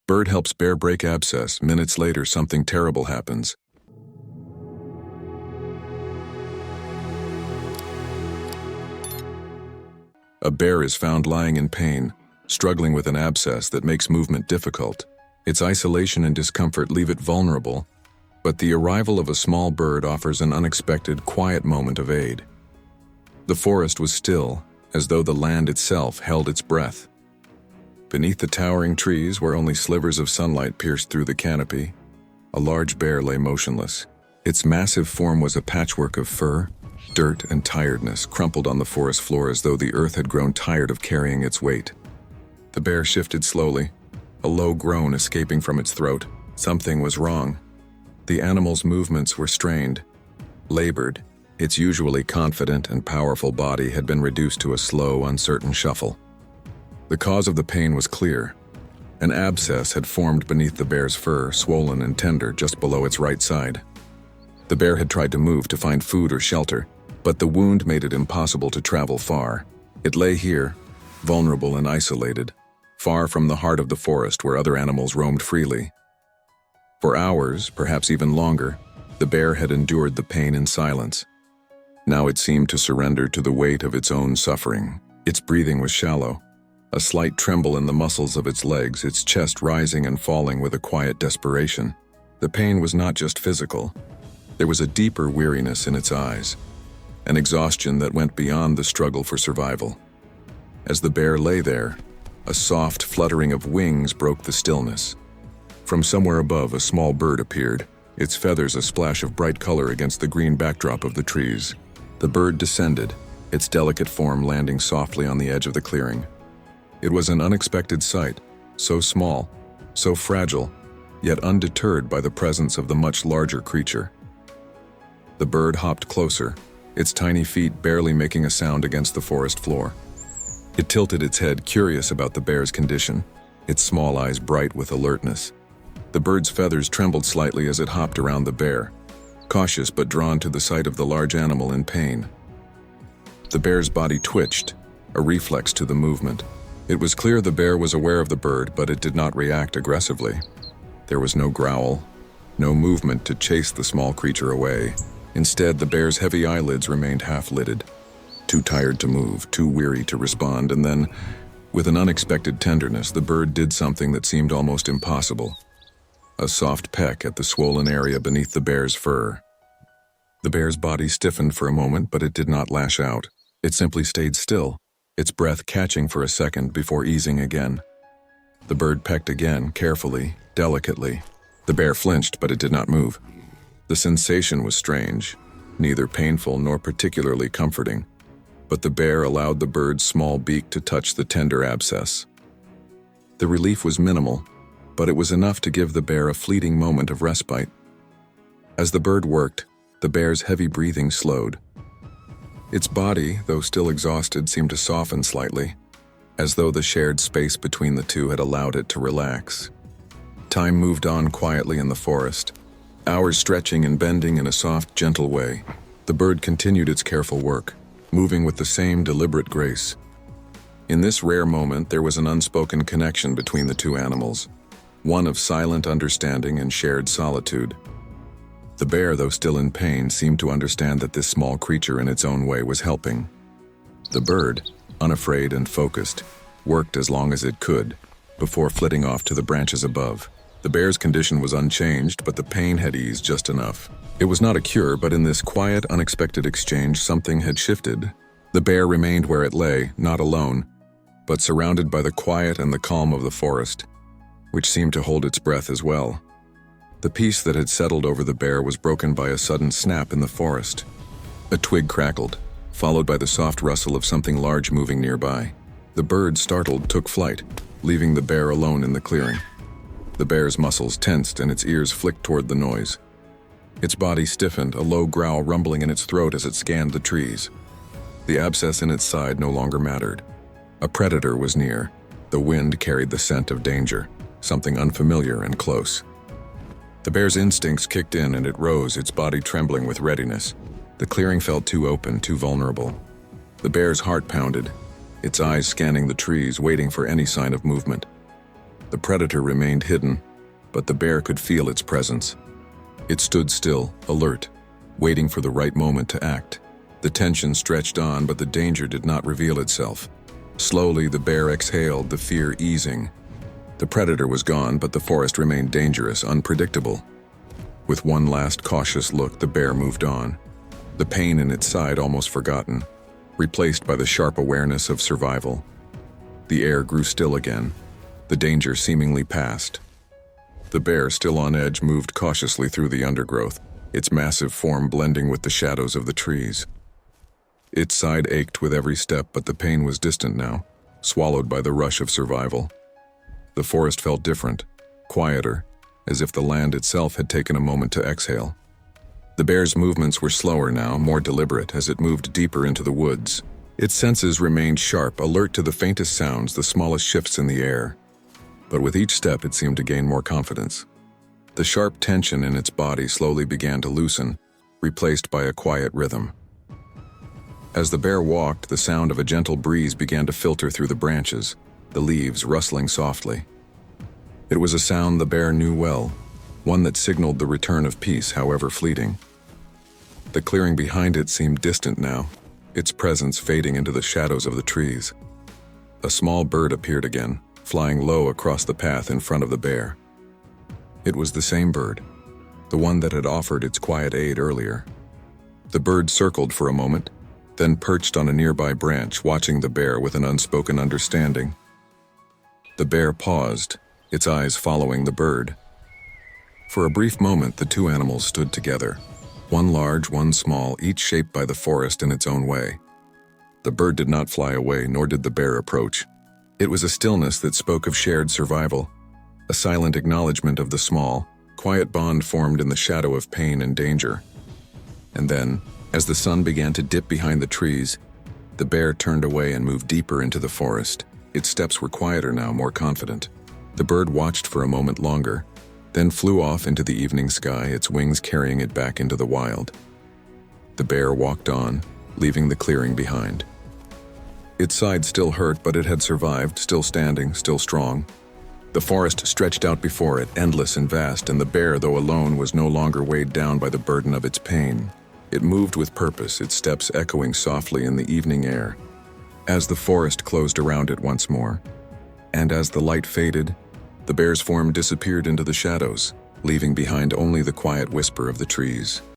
Bird helps bear break abscess. Minutes later, something terrible happens. A bear is found lying in pain, struggling with an abscess that makes movement difficult. Its isolation and discomfort leave it vulnerable, but the arrival of a small bird offers an unexpected, quiet moment of aid. The forest was still, as though the land itself held its breath. Beneath the towering trees, where only slivers of sunlight pierced through the canopy, a large bear lay motionless. Its massive form was a patchwork of fur, dirt, and tiredness, crumpled on the forest floor as though the earth had grown tired of carrying its weight. The bear shifted slowly, a low groan escaping from its throat. Something was wrong. The animal's movements were strained, labored. Its usually confident and powerful body had been reduced to a slow, uncertain shuffle. The cause of the pain was clear. An abscess had formed beneath the bear's fur, swollen and tender just below its right side. The bear had tried to move to find food or shelter, but the wound made it impossible to travel far. It lay here, vulnerable and isolated, far from the heart of the forest where other animals roamed freely. For hours, perhaps even longer, the bear had endured the pain in silence. Now it seemed to surrender to the weight of its own suffering. Its breathing was shallow, a slight tremble in the muscles of its legs, its chest rising and falling with a quiet desperation. The pain was not just physical. There was a deeper weariness in its eyes, an exhaustion that went beyond the struggle for survival. As the bear lay there, a soft fluttering of wings broke the stillness. From somewhere above, a small bird appeared, its feathers a splash of bright color against the green backdrop of the trees. The bird descended, its delicate form landing softly on the edge of the clearing. It was an unexpected sight, so small, so fragile, yet undeterred by the presence of the much larger creature. The bird hopped closer, its tiny feet barely making a sound against the forest floor. It tilted its head, curious about the bear's condition, its small eyes bright with alertness. The bird's feathers trembled slightly as it hopped around the bear, cautious but drawn to the sight of the large animal in pain. The bear's body twitched, a reflex to the movement. It was clear the bear was aware of the bird, but it did not react aggressively. There was no growl, no movement to chase the small creature away. Instead, the bear's heavy eyelids remained half-lidded, too tired to move, too weary to respond, and then, with an unexpected tenderness, the bird did something that seemed almost impossible. A soft peck at the swollen area beneath the bear's fur. The bear's body stiffened for a moment, but it did not lash out. It simply stayed still, its breath catching for a second before easing again. The bird pecked again, carefully, delicately. The bear flinched, but it did not move. The sensation was strange, neither painful nor particularly comforting, but the bear allowed the bird's small beak to touch the tender abscess. The relief was minimal, but it was enough to give the bear a fleeting moment of respite. As the bird worked, the bear's heavy breathing slowed. Its body, though still exhausted, seemed to soften slightly, as though the shared space between the two had allowed it to relax. Time moved on quietly in the forest, hours stretching and bending in a soft, gentle way. The bird continued its careful work, moving with the same deliberate grace. In this rare moment, there was an unspoken connection between the two animals, one of silent understanding and shared solitude. The bear, though still in pain, seemed to understand that this small creature in its own way was helping. The bird, unafraid and focused, worked as long as it could, before flitting off to the branches above. The bear's condition was unchanged, but the pain had eased just enough. It was not a cure, but in this quiet, unexpected exchange, something had shifted. The bear remained where it lay, not alone, but surrounded by the quiet and the calm of the forest, which seemed to hold its breath as well. The peace that had settled over the bear was broken by a sudden snap in the forest. A twig crackled, followed by the soft rustle of something large moving nearby. The bird, startled, took flight, leaving the bear alone in the clearing. The bear's muscles tensed and its ears flicked toward the noise. Its body stiffened, a low growl rumbling in its throat as it scanned the trees. The abscess in its side no longer mattered. A predator was near. The wind carried the scent of danger, something unfamiliar and close. The bear's instincts kicked in and it rose, its body trembling with readiness. The clearing felt too open, too vulnerable. The bear's heart pounded, its eyes scanning the trees, waiting for any sign of movement. The predator remained hidden, but the bear could feel its presence. It stood still, alert, waiting for the right moment to act. The tension stretched on, but the danger did not reveal itself. Slowly, the bear exhaled, the fear easing. The predator was gone, but the forest remained dangerous, unpredictable. With one last cautious look, the bear moved on, the pain in its side almost forgotten, replaced by the sharp awareness of survival. The air grew still again, the danger seemingly past. The bear, still on edge, moved cautiously through the undergrowth, its massive form blending with the shadows of the trees. Its side ached with every step, but the pain was distant now, swallowed by the rush of survival. The forest felt different, quieter, as if the land itself had taken a moment to exhale. The bear's movements were slower now, more deliberate, as it moved deeper into the woods. Its senses remained sharp, alert to the faintest sounds, the smallest shifts in the air. But with each step, it seemed to gain more confidence. The sharp tension in its body slowly began to loosen, replaced by a quiet rhythm. As the bear walked, the sound of a gentle breeze began to filter through the branches, the leaves rustling softly. It was a sound the bear knew well, one that signaled the return of peace, however fleeting. The clearing behind it seemed distant now, its presence fading into the shadows of the trees. A small bird appeared again, flying low across the path in front of the bear. It was the same bird, the one that had offered its quiet aid earlier. The bird circled for a moment, then perched on a nearby branch, watching the bear with an unspoken understanding. The bear paused, its eyes following the bird. For a brief moment, the two animals stood together, one large, one small, each shaped by the forest in its own way. The bird did not fly away, nor did the bear approach. It was a stillness that spoke of shared survival, a silent acknowledgement of the small, quiet bond formed in the shadow of pain and danger. And then, as the sun began to dip behind the trees, the bear turned away and moved deeper into the forest. Its steps were quieter now, more confident. The bird watched for a moment longer, then flew off into the evening sky, its wings carrying it back into the wild. The bear walked on, leaving the clearing behind. Its side still hurt, but it had survived, still standing, still strong. The forest stretched out before it, endless and vast, and the bear, though alone, was no longer weighed down by the burden of its pain. It moved with purpose, its steps echoing softly in the evening air. As the forest closed around it once more, and as the light faded, the bear's form disappeared into the shadows, leaving behind only the quiet whisper of the trees.